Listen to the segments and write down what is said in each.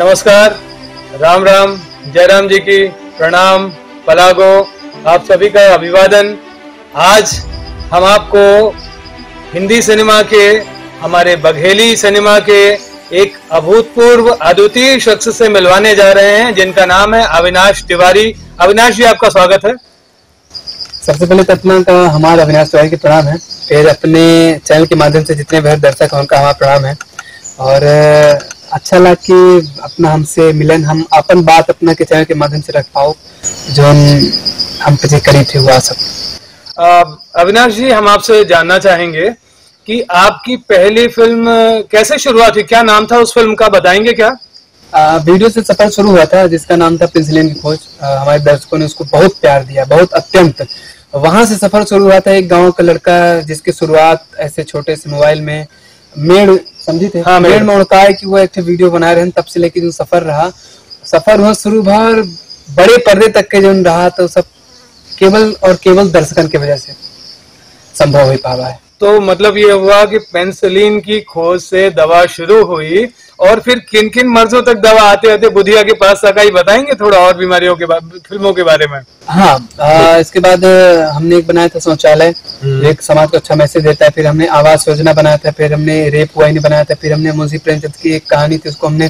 नमस्कार, राम राम, जय राम जी की प्रणाम, पलागो, आप सभी का अभिवादन। आज हम आपको हिंदी सिनेमा के, हमारे बघेली सिनेमा के एक अभूतपूर्व अद्वितीय शख्स से मिलवाने जा रहे हैं, जिनका नाम है अविनाश तिवारी। अविनाश जी, आपका स्वागत है। सबसे पहले तो अपना का हमारा अविनाश तिवारी के प्रणाम है। फिर अपने चैनल के माध्यम से जितने भी दर्शक हैं उनका हमारा प्रणाम है। और अच्छा लगा कि अपना हमसे मिलन, हम अपन बात अपना के चैनल के माध्यम से रख पाओ जो हम पे करीब थे हुआ सब। अविनाश जी, हम आपसे जानना चाहेंगे कि आपकी पहली फिल्म कैसे शुरुआत हुई, क्या नाम था उस फिल्म का, बताएंगे क्या? वीडियो से सफर शुरू हुआ था जिसका नाम था पेंसिलिन की खोज। हमारे दर्शकों ने उसको बहुत प्यार दिया, बहुत अत्यंत। वहां से सफर शुरू हुआ था। एक गांव का लड़का जिसकी शुरुआत ऐसे छोटे से मोबाइल में मेड़ समझी थे, हाँ, मेड़ में उड़ता है कि वो एक वीडियो बना रहे हैं, तब से लेके जो सफर रहा, सफर हुआ शुरू भर बड़े पर्दे तक के जो रहा, तो सब केवल और केवल दर्शकन की वजह से संभव हो पावा है। तो मतलब ये हुआ कि पेंसिलिन की खोज से दवा शुरू हुई, और फिर किन किन मर्जों तक दवा आते आते बुधिया के पास तक आई, बताएंगे थोड़ा और बीमारियों के फिल्मों के बारे में? हाँ, इसके बाद हमने एक बनाया था शौचालय, एक समाज को अच्छा मैसेज देता है। फिर हमने आवास योजना बनाया था, फिर हमने रेप हुआ नहीं बनाया था, फिर हमने मुंशी प्रेमचंद की एक कहानी थी उसको हमने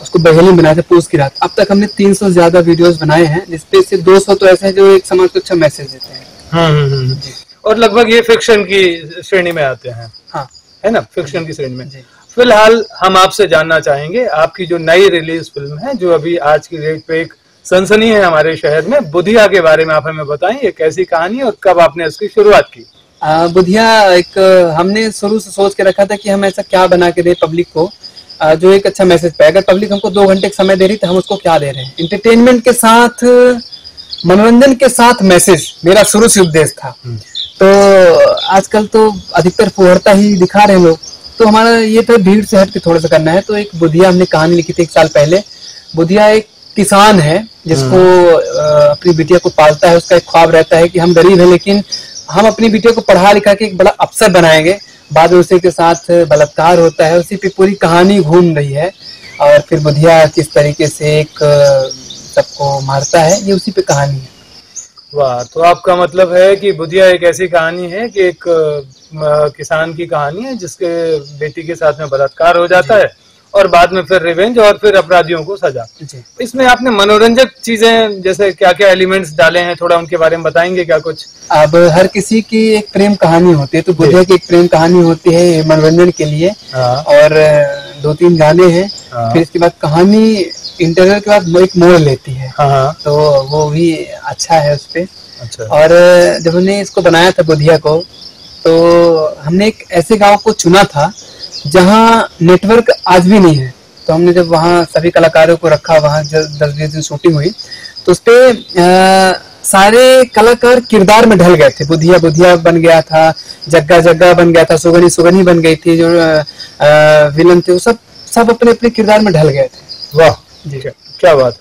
उसको बघेली बनाया था, पूस की रात। अब तक हमने 300 से ज्यादा वीडियोस बनाए हैं, जिसपे से 200 तो ऐसे हैं जो एक समाज को अच्छा मैसेज देते हैं। और लगभग ये फिक्शन की श्रेणी में आते हैं, हाँ, है ना, फिक्शन की श्रेणी में। फिलहाल हम आपसे जानना चाहेंगे आपकी जो नई रिलीज फिल्म है, जो अभी आज की डेट पे एक सनसनी है हमारे शहर में, बुधिया के बारे में आप हमें बताएं। ये कैसी कहानी है और कब आपने इसकी शुरुआत की? बुधिया एक हमने शुरू से सोच के रखा था कि हम ऐसा क्या बना के दे पब्लिक को जो एक अच्छा मैसेज पाए। अगर पब्लिक हमको 2 घंटे का समय दे रही तो हम उसको क्या दे रहे हैं, एंटरटेनमेंट के साथ, मनोरंजन के साथ मैसेज, मेरा शुरू से उद्देश्य था। तो आजकल तो अधिकतर फुहरता ही दिखा रहे हैं लोग, तो हमारा ये था भीड़ से हट के थोड़ा सा करना है। तो एक बुधिया हमने कहानी लिखी थी 1 साल पहले। बुधिया एक किसान है जिसको अपनी बिटिया को पालता है। उसका एक ख्वाब रहता है कि हम गरीब हैं लेकिन हम अपनी बिटिया को पढ़ा लिखा के एक बड़ा अफसर बनाएंगे। बाद में उसी के साथ बलात्कार होता है, उसी पे पूरी कहानी घूम रही है। और फिर बुधिया किस तरीके से एक सबको मारता है, ये उसी पे कहानी है। वाह, तो आपका मतलब है कि बुधिया एक ऐसी कहानी है कि एक किसान की कहानी है जिसके बेटी के साथ में बलात्कार हो जाता है, और बाद में फिर रिवेंज और फिर अपराधियों को सजा। इसमें आपने मनोरंजक चीजें जैसे क्या क्या एलिमेंट्स डाले हैं, थोड़ा उनके बारे में बताएंगे क्या कुछ? अब हर किसी की एक प्रेम कहानी होती है, तो बुधिया की एक प्रेम कहानी होती है मनोरंजन के लिए। और 2-3 गाने हैं। फिर इसके बाद कहानी इंटरवल के बाद एक मोड़ लेती है, तो वो भी अच्छा है उस पे। अच्छा। और जब हमने इसको बनाया था बुधिया को, तो हमने एक ऐसे गांव को चुना था जहां नेटवर्क आज भी नहीं है। तो हमने जब वहां सभी कलाकारों को रखा, वहां 10-20 दिन शूटिंग हुई, तो उस पे सारे कलाकार किरदार में ढल गए थे। बुधिया बुधिया बन गया था, जग्गा जग्गा बन गया था, सुगनी सुगनी बन गई थी, जो विलन थे वो सब अपने अपने किरदार में ढल गए थे। वाह जी, क्या बात,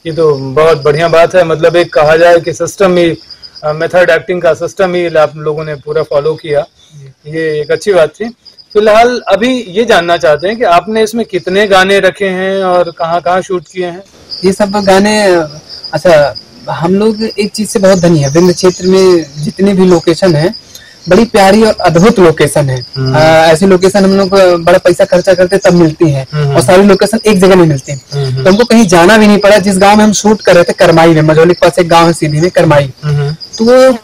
ये तो बहुत बढ़िया बात है। मतलब एक कहा जाए कि सिस्टम ही, मेथड एक्टिंग का सिस्टम ही आप लोगों ने पूरा फॉलो किया, ये एक अच्छी बात थी। फिलहाल अभी ये जानना चाहते हैं कि आपने इसमें कितने गाने रखे हैं और कहाँ कहाँ शूट किए हैं? ये सब गाने, अच्छा, हम लोग एक चीज से बहुत धनी है। विंध्य क्षेत्र में जितने भी लोकेशन है, बड़ी प्यारी और अद्भुत लोकेशन है। ऐसी लोकेशन हम लोग बड़ा पैसा खर्चा करते तब मिलती है, और सारी लोकेशन एक जगह नहीं मिलती। तो हमको कहीं जाना भी नहीं पड़ा। जिस गांव में हम शूट कर रहे थे, करमाई में, मझौली के पास एक गांव है सीधी में, करमाई, तो वो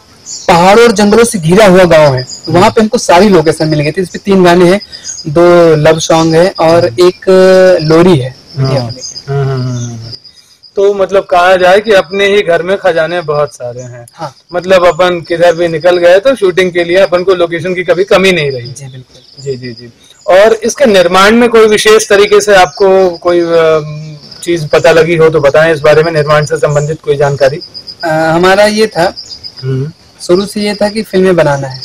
पहाड़ों और जंगलों से घिरा हुआ गांव है। वहां पे हमको सारी लोकेशन मिल गई थी। इसपे 3 गाने हैं, 2 लव सॉन्ग है और एक लोरी है। तो मतलब कहा जाए कि अपने ही घर में खजाने बहुत सारे हैं। हाँ। मतलब अपन किधर भी निकल गए तो शूटिंग के लिए अपन को लोकेशन की कभी कमी नहीं रही। जी बिल्कुल। जी जी जी। और इसके निर्माण में कोई विशेष तरीके से आपको कोई चीज पता लगी हो तो बताएं इस बारे में, निर्माण से संबंधित कोई जानकारी। हमारा ये था, शुरू से ये था कि फिल्में बनाना है।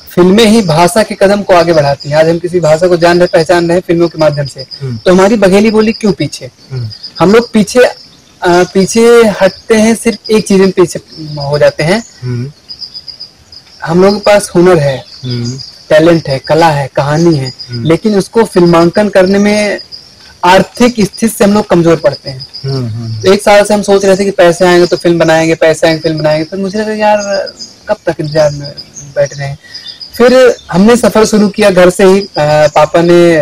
फिल्में ही भाषा के कदम को आगे बढ़ाती हैं। आज हम किसी भाषा को जान रहे, पहचान रहे फिल्मों के माध्यम से, तो हमारी बघेली बोली क्यों पीछे? हम लोग पीछे हटते हैं, सिर्फ एक चीज में पीछे हो जाते हैं। हम लोग के पास हुनर है, टैलेंट है, कला है, कहानी है, लेकिन उसको फिल्मांकन करने में आर्थिक स्थिति से हम लोग कमजोर पड़ते हैं। तो 1 साल से हम सोच रहे थे कि पैसे आएंगे तो फिल्म बनाएंगे, पैसे आएंगे फिल्म बनाएंगे। फिर मुझे लगा यार कब तक इंतजार में बैठ रहे हैं। फिर हमने सफर शुरू किया घर से ही। पापा ने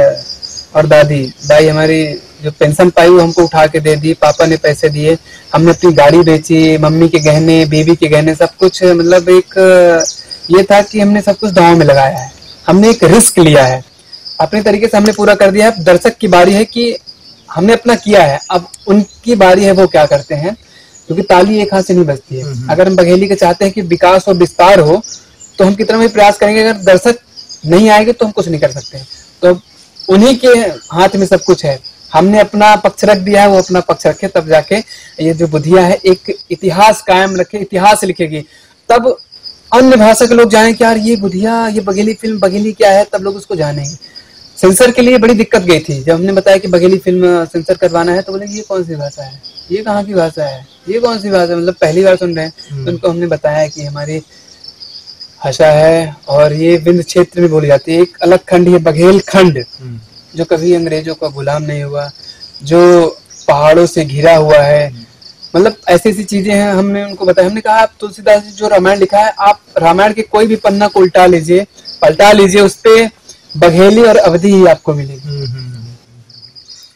और दाई हमारी जो पेंशन पाई वो हमको उठा के दे दी, पापा ने पैसे दिए, हमने अपनी गाड़ी बेची, मम्मी के गहने, बीवी के गहने, सब कुछ। मतलब एक ये था कि हमने सब कुछ दांव में लगाया है, हमने एक रिस्क लिया है, अपने तरीके से हमने पूरा कर दिया है। दर्शक की बारी है कि हमने अपना किया है, अब उनकी बारी है वो क्या करते हैं, क्योंकि ताली एक हाथ से नहीं बजती है। अगर हम बघेली के चाहते हैं कि विकास और विस्तार हो तो हम कितना भी प्रयास करेंगे, अगर दर्शक नहीं आएंगे तो हम कुछ नहीं कर सकते। तो उन्हीं के हाथ में सब कुछ है। हमने अपना पक्ष रख दिया है, वो अपना पक्ष रखे, तब जाके ये जो बुधिया है एक इतिहास कायम रखे, इतिहास लिखेगी। तब अन्य भाषा के लोग जाने कि यार ये बुधिया, ये बघेली फिल्म, बघेली क्या है, तब लोग उसको जानेंगे। सेंसर के लिए बड़ी दिक्कत गई थी। जब हमने बताया कि बघेली फिल्म सेंसर करवाना है तो बोले ये कौन सी भाषा है, ये कहाँ की भाषा है, ये कौन सी भाषा है, मतलब पहली बार सुन रहे हैं। तो उनको हमने बताया कि हमारी भाषा है और ये विंध्य क्षेत्र में बोली जाती है। एक अलग खंड है बघेल खंड, जो कभी अंग्रेजों का गुलाम नहीं हुआ, जो पहाड़ों से घिरा हुआ है। मतलब ऐसी ऐसी चीजें हैं। हमने उनको बताया, हमने कहा आप तुलसीदास जी जो रामायण लिखा है, आप रामायण के कोई भी पन्ना को उल्टा लीजिए, पलटा लीजिए, उस पे बघेली और अवधि ही आपको मिलेगी।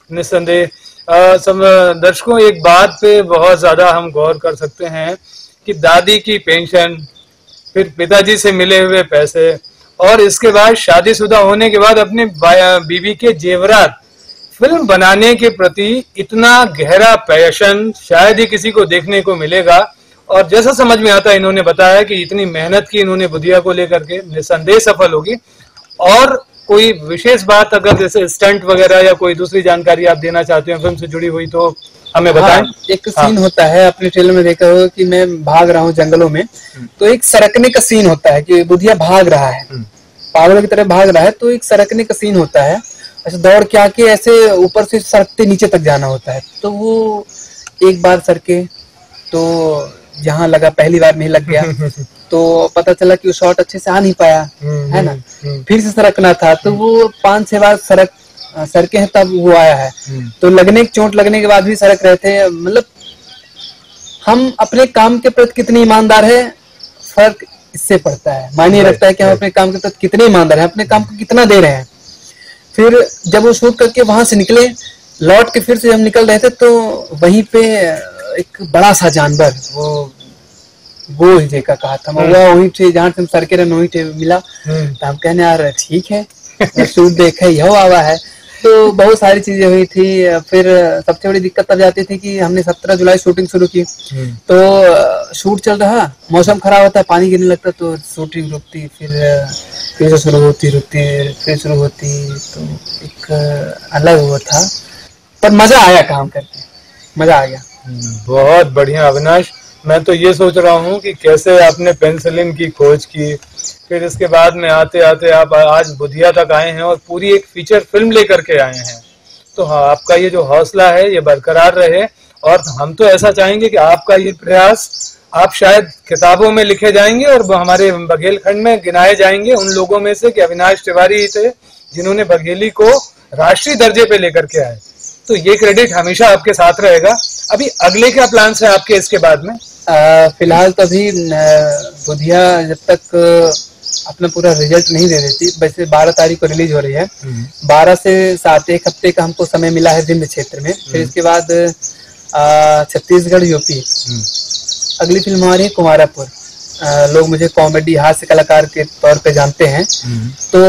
निस्संदेह। सब दर्शकों, एक बात पे बहुत ज्यादा हम गौर कर सकते हैं कि दादी की पेंशन, फिर पिताजी से मिले हुए पैसे, और इसके बाद शादीशुदा होने के बाद अपने बीवी के जेवरात, फिल्म बनाने के प्रति इतना गहरा पैशन शायद ही किसी को देखने को मिलेगा। और जैसा समझ में आता है, इन्होंने बताया कि इतनी मेहनत की इन्होंने बुधिया को लेकर के, निस्संदेह सफल होगी। और कोई विशेष बात अगर जैसे स्टंट वगैरह या कोई दूसरी जानकारी आप देना चाहते हैं फिल्म से जुड़ी हुई तो हमें बताएं। एक सीन होता है, अपने ट्रेलर में देखा होगा कि मैं भाग रहा हूँ जंगलों में, तो एक सरकने का सीन होता है कि बुधिया भाग रहा है, पागलों की तरह भाग रहा है, तो एक सरकने का सीन होता है। ऐसे दौड़ के आके ऐसे ऊपर से सरकते नीचे तक जाना होता है। तो वो एक बार सरके तो जहाँ लगा पहली बार नहीं लग गया, तो पता चला कि वो शॉट अच्छे से आ नहीं पाया, है ना। फिर से सरकना था, तो वो 5-6 बार सरके हैं तब वो आया है। तो चोट लगने के बाद भी सरक रहे थे। मतलब हम अपने काम के प्रति कितने ईमानदार है, फर्क इससे पड़ता है, मायने रखता है कि हम अपने काम के प्रति कितने ईमानदार हैं, अपने काम को कितना दे रहे हैं। फिर जब वो शूट करके वहां से निकले, लौट के फिर से हम निकल रहे थे, तो वहीं पे एक बड़ा सा जानवर, वो ही देखा कहा था वही थे जहाँ से हम सरके रहे वही थे मिला। तो हम कहने यार ठीक है, शूट देखे यह आवा है। तो बहुत सारी चीजें हुई थी। फिर सबसे बड़ी दिक्कत तब जाती थी कि हमने 17 जुलाई शूटिंग शुरू की, तो शूट चल रहा, मौसम खराब होता, पानी गिरने लगता, तो शूटिंग रुकती, फिर से शुरू होती, रुकती, फिर शुरू होती। तो एक अलग वो था, पर मजा आया काम करके, मजा आ गया। बहुत बढ़िया अविनाश। मैं तो ये सोच रहा हूँ कि कैसे आपने पेनिसिलिन की खोज की, फिर इसके बाद में आते आते आप आज बुधिया तक आए हैं और पूरी एक फीचर फिल्म लेकर के आए हैं। तो हाँ, आपका ये जो हौसला है ये बरकरार रहे, और हम तो ऐसा चाहेंगे कि आपका ये प्रयास आप शायद किताबों में लिखे जाएंगे और हमारे बघेलखंड में गिनाए जाएंगे उन लोगों में से कि अविनाश तिवारी ही थे जिन्होंने बघेली को राष्ट्रीय दर्जे पे लेकर के आए। तो ये क्रेडिट हमेशा आपके साथ रहेगा। अभी अगले क्या प्लान्स है आपके इसके बाद में? फिलहाल तो अभी बुधिया जब तक अपना पूरा रिजल्ट नहीं दे देती, वैसे 12 तारीख को रिलीज हो रही है, 12 से 7 एक हफ्ते का हमको समय मिला है विंध्य क्षेत्र में। फिर इसके बाद छत्तीसगढ़, यूपी। अगली फिल्म हमारी है कुमारापुर। लोग मुझे कॉमेडी हास्य कलाकार के तौर पे जानते हैं, तो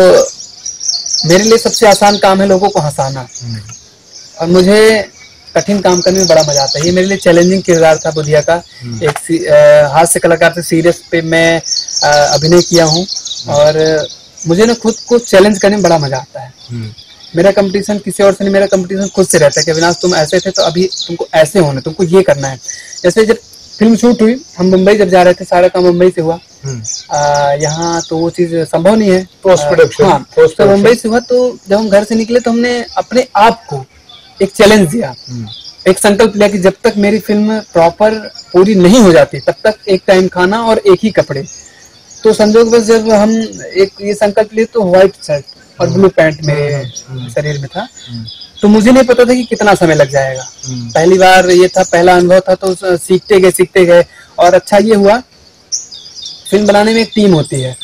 मेरे लिए सबसे आसान काम है लोगों को हंसाना, और मुझे कठिन काम करने में बड़ा मजा आता है। ये मेरे लिए चैलेंजिंग किरदार था बुधिया का। एक हास्य कलाकार से सीरियस पे मैं अभिनय किया हूँ, और मुझे ना खुद को चैलेंज करने में बड़ा मजा आता है। मेरा कंपटीशन किसी और से नहीं, मेरा कंपटीशन खुद से रहता है कि अविनाश तुम ऐसे थे तो अभी तुमको ऐसे होना, तुमको ये करना है। जैसे जब फिल्म शूट हुई, हम मुंबई जब जा रहे थे, सारा काम मुंबई से हुआ। यहाँ तो वो चीज संभव नहीं है, पोस्ट प्रोडक्शन। हाँ, तो मुंबई से हुआ। तो जब हम घर से निकले तो हमने अपने आप को एक चैलेंज दिया, एक संकल्प लिया कि जब तक मेरी फिल्म प्रॉपर पूरी नहीं हो जाती तब तक एक टाइम खाना और एक ही कपड़े। तो संजोग बस जब हम एक ये संकल्प लिए तो व्हाइट शर्ट और ब्लू पैंट मेरे शरीर में था। तो मुझे नहीं पता था कि कितना समय लग जाएगा। पहली बार ये था, पहला अनुभव था, तो सीखते गए। और अच्छा ये हुआ, फिल्म बनाने में एक टीम होती है,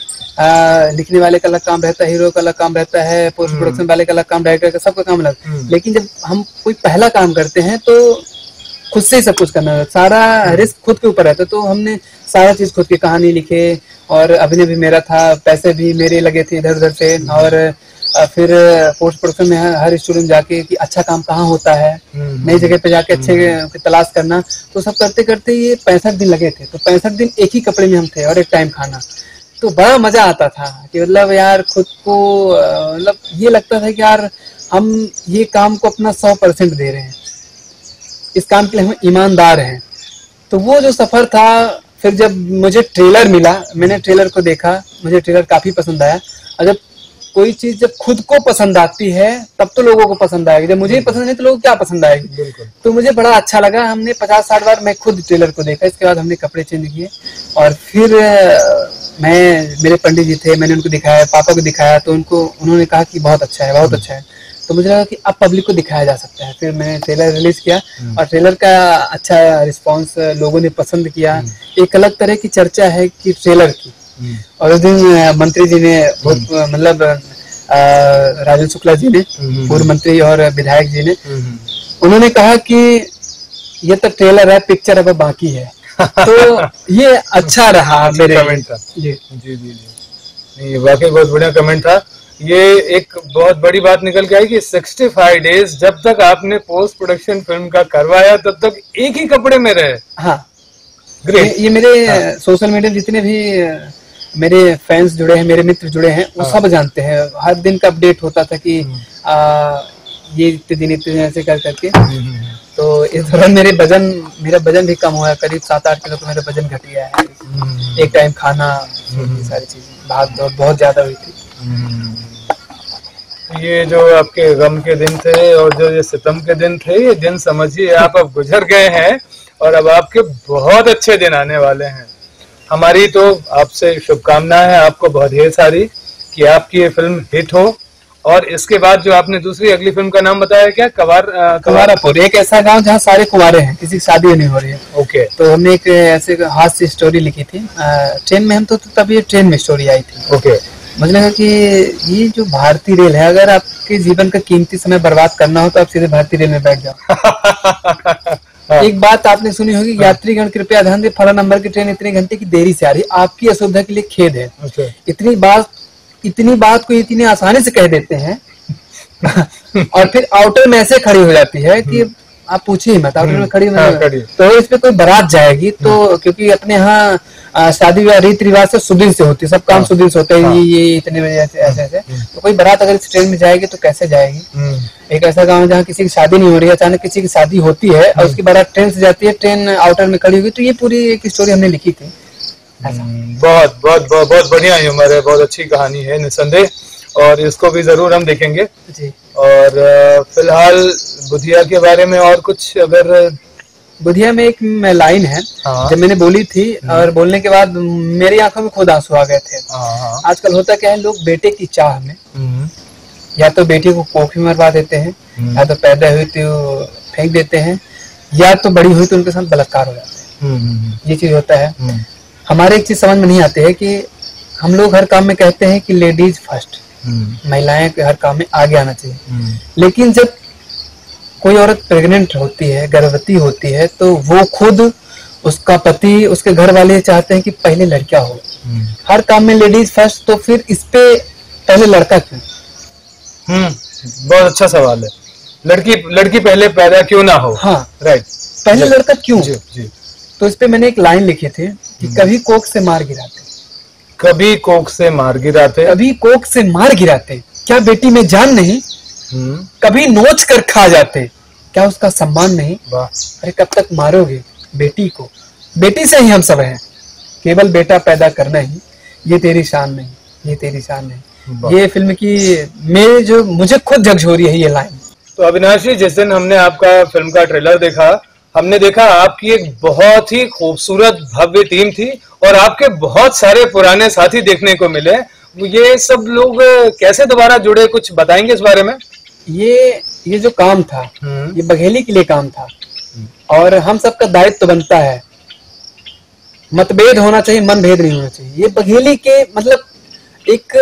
लिखने वाले का अलग काम रहता है, हीरो का अलग काम रहता है, पोस्ट प्रोडक्शन वाले का अलग काम, डायरेक्टर का, सबका काम अलग। लेकिन जब हम कोई पहला काम करते हैं तो खुद से ही सब कुछ करना है, सारा रिस्क खुद के ऊपर रहता है। तो हमने सारा चीज खुद की, कहानी लिखे और अभिनय भी मेरा था, पैसे भी मेरे लगे थे इधर उधर से। और फिर पोस्ट प्रोडक्शन में हर स्टूडियो में जाके कि अच्छा काम कहाँ होता है, नई जगह पे जाके अच्छे तलाश करना। तो सब करते करते ये 65 दिन लगे थे। तो 65 दिन एक ही कपड़े में हम थे और एक टाइम खाना। तो बड़ा मजा आता था कि मतलब यार खुद को मतलब ये लगता था कि यार हम ये काम को अपना 100% दे रहे हैं, इस काम के लिए हम ईमानदार हैं। तो वो जो सफर था, फिर जब मुझे ट्रेलर मिला, मैंने ट्रेलर को देखा, मुझे ट्रेलर काफी पसंद आया। और जब कोई चीज जब खुद को पसंद आती है तब तो लोगों को पसंद आएगी, जब मुझे ही पसंद नहीं तो लोगों को क्या पसंद आएगी। तो मुझे बड़ा अच्छा लगा। हमने 50-60 बार मैं खुद ट्रेलर को देखा, इसके बाद हमने कपड़े चेंज किए। और फिर मेरे पंडित जी थे, मैंने उनको दिखाया, पापा को दिखाया, तो उन्होंने कहा कि बहुत अच्छा है, बहुत अच्छा है। तो मुझे लगा कि अब पब्लिक को दिखाया जा सकता है। फिर मैंने ट्रेलर रिलीज किया और ट्रेलर का अच्छा रिस्पांस, लोगों ने पसंद किया। एक अलग तरह की चर्चा है कि ट्रेलर की। और उस दिन मंत्री जी ने बहुत मतलब राजन शुक्ला जी ने, पूर्व मंत्री और विधायक जी ने, उन्होंने कहा कि ये तो ट्रेलर है, पिक्चर अब बाकी है। तो ये अच्छा रहा मेरे कमेंट था। जी जी जी जी, वाकई बहुत बढ़िया कमेंट था। ये एक बहुत बड़ी बात निकल के आई कि 65 डेज जब तक आपने पोस्ट प्रोडक्शन फिल्म का करवाया तब तक एक ही कपड़े में रहे। हाँ, ग्रेट। ये मेरे सोशल मीडिया जितने भी मेरे फैंस जुड़े हैं, मेरे मित्र जुड़े हैं, वो सब जानते हैं। हर दिन का अपडेट होता था कि ये इतने दिन ऐसे कर करके। तो इस दौरान मेरा वजन भी कम हुआ है, करीब 7-8 किलो का मेरा वजन घट गया है। एक टाइम खाना, ये सारी चीजें, भाग दौड़ बहुत ज्यादा हुई थी। ये जो आपके गम के दिन थे और जो ये सितम के दिन थे, ये दिन समझिए आप अब गुजर गए हैं और अब आपके बहुत अच्छे दिन आने वाले हैं। हमारी तो आपसे शुभकामनाएं हैं आपको बहुत ढेर सारी कि आपकी ये फिल्म हिट हो। और इसके बाद जो आपने दूसरी अगली फिल्म का नाम बताया क्या? कवारापुर, एक ऐसा गांव जहाँ सारे कुंवारे हैं, किसी की शादी नहीं हो रही है। ओके। तो हमने एक ऐसे हास्य स्टोरी लिखी थी ट्रेन में। हम तो तब ये ट्रेन में स्टोरी आई थी। ओके। मुझे लगा कि ये जो भारतीय रेल है, अगर आपके जीवन का कीमती समय बर्बाद करना हो तो आप सीधे भारतीय रेल में बैठ जाओ। एक बात आपने सुनी होगी, यात्रीगण कृपया ध्यान दें, फला नंबर की ट्रेन इतने घंटे की देरी से आ रही, आपकी असुविधा के लिए खेद है। इतनी बात को इतनी आसानी से कह देते हैं और फिर आउटर में ऐसे खड़ी हो जाती है कि आप पूछिए मत, आउटर में खड़ी तो इस पे कोई बारात जाएगी तो, क्योंकि अपने यहाँ शादी विवाह रीति रिवाज से सुदिन से होती है, सब काम सुदिन से होते हैं। ये इतने बजे ऐसे तो कोई बारात अगर इस ट्रेन में जाएगी तो कैसे जाएगी। एक ऐसा गांव जहाँ किसी की शादी नहीं हो रही है, अचानक किसी की शादी होती है और उसकी बारात ट्रेन से जाती है, ट्रेन आउटर में खड़ी हुई। तो ये पूरी एक स्टोरी हमने लिखी थी। बहुत बहुत बहुत बहुत बढ़िया ह्यूमर है, बहुत अच्छी कहानी है निसंदेह, और इसको भी जरूर हम देखेंगे जी। और फिलहाल बुधिया के बारे में और कुछ अगर? बुधिया में एक लाइन है जब मैंने बोली थी और बोलने के बाद मेरी आंखों में खुद आंसू आ गए थे। आजकल होता क्या है, लोग बेटे की चाह में या तो बेटी को कोख में मरवा देते हैं, या तो पैदा हुई तो फेंक देते हैं, या तो बड़ी हुई तो उनके साथ बलात्कार हो जाते हैं। ये चीज होता है। हमारे एक चीज समझ में नहीं आती है कि हम लोग हर काम में कहते हैं कि लेडीज फर्स्ट, महिलाएं हर काम में आगे आना चाहिए। लेकिन जब कोई औरत प्रेग्नेंट होती है, गर्भवती होती है, तो वो खुद, उसका पति, उसके घर वाले चाहते हैं कि पहले लड़का हो। हर काम में लेडीज फर्स्ट, तो फिर इस पे पहले लड़का क्यों? बहुत अच्छा सवाल है। लड़की पहले पैदा क्यों ना हो? हाँ, राइट, पहले लड़का क्यों? जी, जी। तो इस पे मैंने एक लाइन लिखी थी कि कभी कोख से मार गिराते, कभी कोख से मार गिराते, कभी कोख से मार गिराते, क्या बेटी में जान नहीं? कभी नोच कर खा जाते, क्या उसका सम्मान नहीं? अरे कब तक मारोगे बेटी को? बेटी से ही हम सब हैं, केवल बेटा पैदा करना ही ये तेरी शान नहीं, ये तेरी शान नहीं। ये फिल्म की मुझे खुद झकझोरी है ये लाइन। तो अविनाश जी, जिस दिन हमने आपका फिल्म का ट्रेलर देखा, हमने देखा आपकी एक बहुत ही खूबसूरत भव्य टीम थी और आपके बहुत सारे पुराने साथी देखने को मिले। ये सब लोग कैसे दोबारा जुड़े, कुछ बताएंगे इस बारे में? ये जो काम था ये बघेली के लिए काम था, और हम सबका दायित्व तो बनता है, मतभेद होना चाहिए, मनभेद नहीं होना चाहिए। ये बघेली के मतलब एक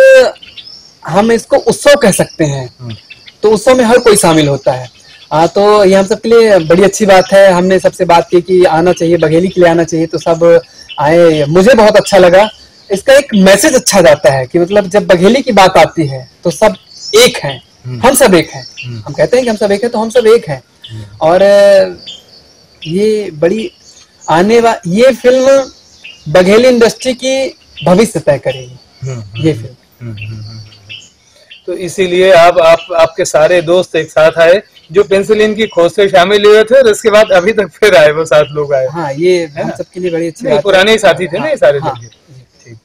हम इसको उत्सव कह सकते हैं, तो उत्सव में हर कोई शामिल होता है। तो ये हम सब के लिए बड़ी अच्छी बात है। हमने सबसे बात की कि आना चाहिए, बघेली के लिए आना चाहिए, तो सब आए। मुझे बहुत अच्छा लगा, इसका एक मैसेज अच्छा जाता है कि मतलब जब बघेली की बात आती है तो सब एक हैं, हम सब एक हैं। हम कहते हैं कि हम सब एक हैं, तो हम सब एक हैं। और ये बड़ी ये फिल्म बघेली इंडस्ट्री की भविष्य तय करेगी ये फिल्म। तो इसीलिए आपके सारे दोस्त एक साथ आए जो पेंसिलिन की खोज से शामिल हुए थे, और इसके बाद अभी तक फिर आए, वो 7 लोग आए। हाँ, ये हम सबके लिए बड़ी अच्छी बात है। पुराने साथी थे ना ये सारे लोग। ठीक।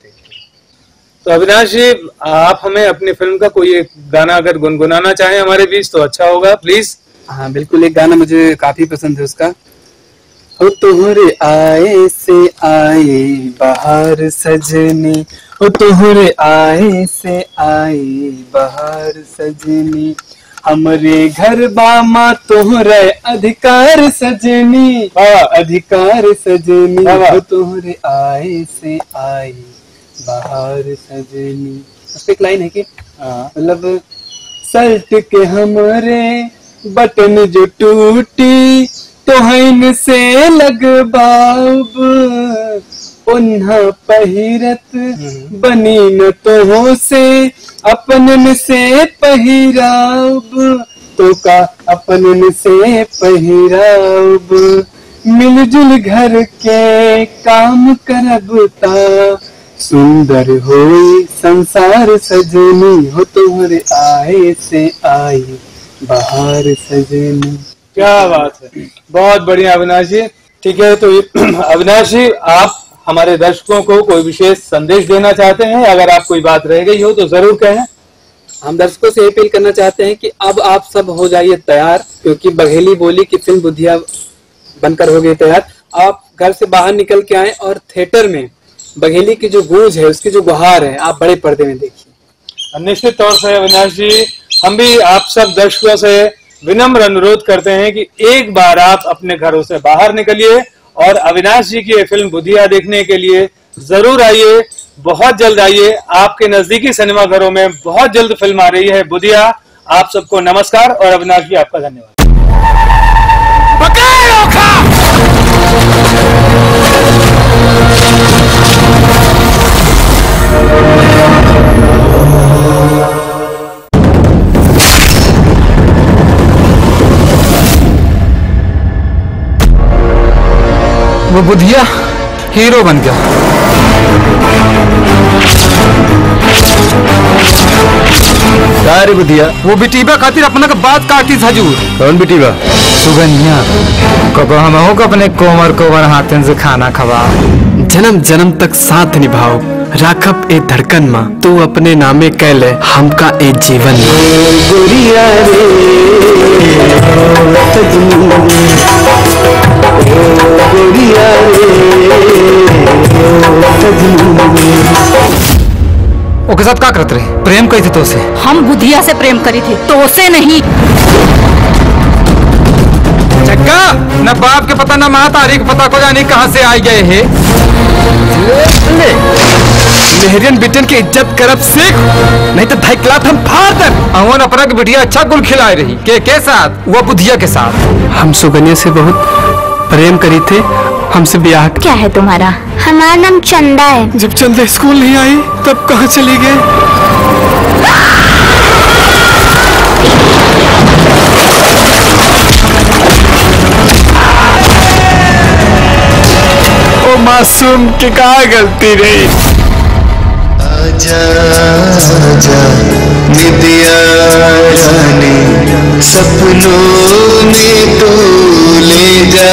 तो अविनाश जी, आप हमें अपनी फिल्म का कोई एक गाना अगर गुनगुनाना चाहें हमारे बीच तो अच्छा होगा, प्लीज। हाँ बिल्कुल, एक गाना मुझे काफी पसंद है उसका। ओ तोहरे आए से आए बहार सजनी, ओ तोहरे आए से आए बहार सजनी, हमरे घर बामा तोहरे अधिकार सजनी, अधिकार सजनी, ओ तोहरे आए से आए बहार सजनी। उस पे एक लाइन है कि मतलब शर्ट के हमरे बटन जो टूटी तोहन से लगबाब, उन्हा पहिरत बनी न तोहो से अपनन से पहिराब, तो का अपनन से पहिराब, मिलजुल घर के काम करबता, सुंदर होई संसार सजनी, हो तोहरे आए से आई बहार सजनी। क्या बात है, बहुत बढ़िया अविनाश जी। ठीक है, तो अविनाश जी, आप हमारे दर्शकों को कोई विशेष संदेश देना चाहते हैं? अगर आप कोई बात रह गई हो तो जरूर कहें। हम दर्शकों से अपील करना चाहते हैं कि अब आप सब हो जाइए तैयार, क्योंकि बघेली बोली की फिल्म बुधिया बनकर हो गई तैयार। आप घर से बाहर निकल के आए और थिएटर में बघेली की जो गूंज है, उसकी जो गुहार है, आप बड़े पर्दे में देखिए। निश्चित तौर से अविनाश जी, हम भी आप सब दर्शकों से विनम्र अनुरोध करते हैं कि एक बार आप अपने घरों से बाहर निकलिए और अविनाश जी की फिल्म बुधिया देखने के लिए जरूर आइए। बहुत जल्द आइए, आपके नजदीकी सिनेमा घरों में बहुत जल्द फिल्म आ रही है बुधिया। आप सबको नमस्कार, और अविनाश जी आपका धन्यवाद। वो बुधिया हीरो बन गया। सारी बुधिया वो बिटीबा खातिर अपना का बात काटी हजूर। कौन बिटीबा? सुगनिया को हम हो अपने कोमर कोमर हाथन से खाना खवा, जन्म जन्म तक साथ निभाओ, राखब ए धड़कन माँ, तू अपने नामे कह ले हमका ए जीवन। गुड़िया रे गुड़िया ओके साथ क्या करते रहे? प्रेम कही थी तो से? हम बुधिया से प्रेम करी थी, तो से नहीं। जग्गा न बाप के पता न महातारी के पता को जाने कहाँ से आ गए है। मेहरियन बिटन की इज्जत करब सीख, नहीं तो ढाई क्लास हम फाड़ तक। अवन अपना की बिटिया अच्छा गुल खिलाए रही के साथ? वो बुधिया के साथ। हम सुगनिया से बहुत प्रेम करी थे, हमसे ब्याह। क्या है तुम्हारा? हमारा नाम चंदा है। जब चंदा स्कूल नहीं आई तब कहाँ चली गए? ओ मासूम की क्या गलती रही? आजा आजा निदिया रानी, सपनों में तू ले जा।